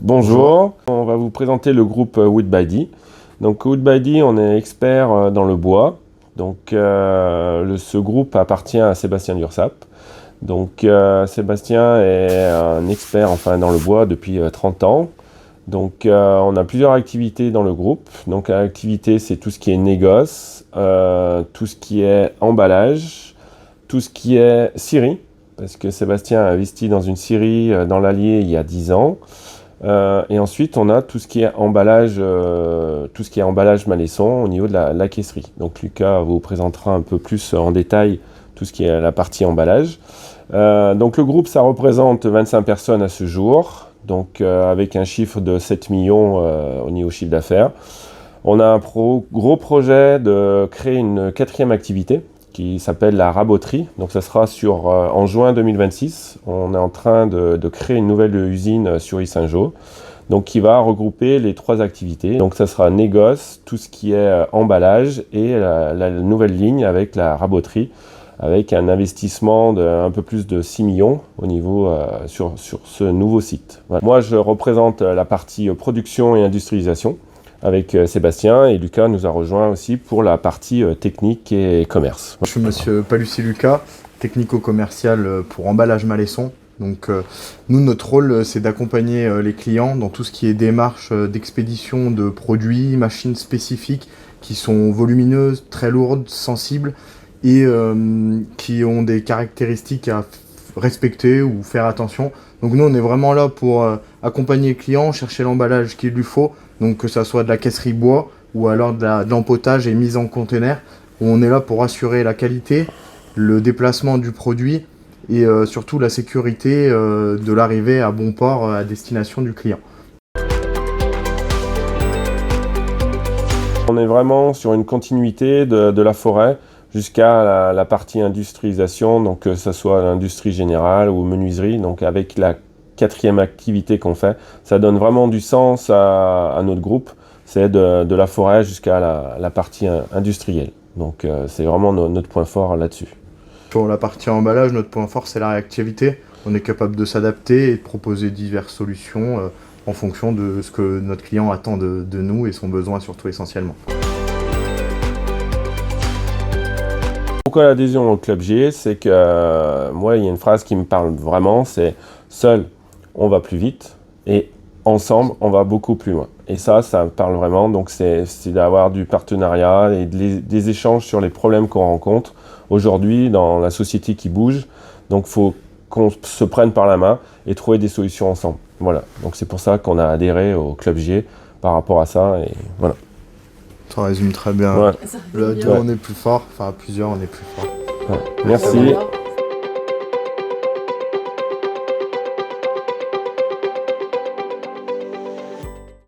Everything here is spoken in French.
Bonjour, on va vous présenter le groupe Wood by D. Donc Wood by D, on est expert dans le bois. Donc ce groupe appartient à Sébastien Dursap. Donc Sébastien est un expert dans le bois depuis 30 ans. Donc on a plusieurs activités dans le groupe. Donc l'activité, c'est tout ce qui est négoce, tout ce qui est emballage, tout ce qui est scierie, parce que Sébastien a investi dans une scierie dans l'Allier il y a 10 ans. Et ensuite, on a tout ce qui est emballage, Malleçon au niveau de la caisserie. Donc Lucas vous présentera un peu plus en détail tout ce qui est la partie emballage. Donc le groupe, ça représente 25 personnes à ce jour, donc avec un chiffre de 7 millions au niveau chiffre d'affaires. On a un gros projet de créer une 4e activité qui s'appelle la raboterie. Donc ça sera en juin 2026. On est en train de créer une nouvelle usine sur Yssingeaux, donc qui va regrouper les 3 activités. Donc ça sera négoce, tout ce qui est emballage et la nouvelle ligne avec la raboterie, avec un investissement d'un peu plus de 6 millions au niveau sur ce nouveau site. Voilà. Moi, je représente la partie production et industrialisation avec Sébastien, et Lucas nous a rejoint aussi pour la partie technique et commerce. Je suis monsieur Palucci Lucas, technico-commercial pour emballage Malleçon. Donc nous, notre rôle, c'est d'accompagner les clients dans tout ce qui est démarche d'expédition de produits, machines spécifiques qui sont volumineuses, très lourdes, sensibles et qui ont des caractéristiques à respecter ou faire attention. Donc nous, on est vraiment là pour accompagner le client, chercher l'emballage qu'il lui faut, donc que ça soit de la caisserie bois ou alors de l'empotage et mise en conteneur. On est là pour assurer la qualité, le déplacement du produit et surtout la sécurité de l'arrivée à bon port à destination du client. On est vraiment sur une continuité de la forêt jusqu'à la partie industrialisation, donc que ce soit l'industrie générale ou menuiserie. Donc avec la 4e activité qu'on fait, ça donne vraiment du sens à notre groupe. C'est de la forêt jusqu'à la partie industrielle. Donc c'est vraiment notre point fort là-dessus. Pour la partie emballage, notre point fort, c'est la réactivité. On est capable de s'adapter et de proposer diverses solutions en fonction de ce que notre client attend de nous et son besoin surtout essentiellement. Pourquoi l'adhésion au Club G? C'est que moi, il y a une phrase qui me parle vraiment, c'est « seul, on va plus vite et ensemble, on va beaucoup plus loin ». Et ça me parle vraiment. Donc c'est d'avoir du partenariat et des échanges sur les problèmes qu'on rencontre aujourd'hui dans la société qui bouge. Donc il faut qu'on se prenne par la main et trouver des solutions ensemble. Voilà. Donc c'est pour ça qu'on a adhéré au Club G par rapport à ça. Et voilà. Ça résume très bien. Ouais. Le duo, on est plus fort. Enfin, à plusieurs, on est plus fort. Ouais. Merci.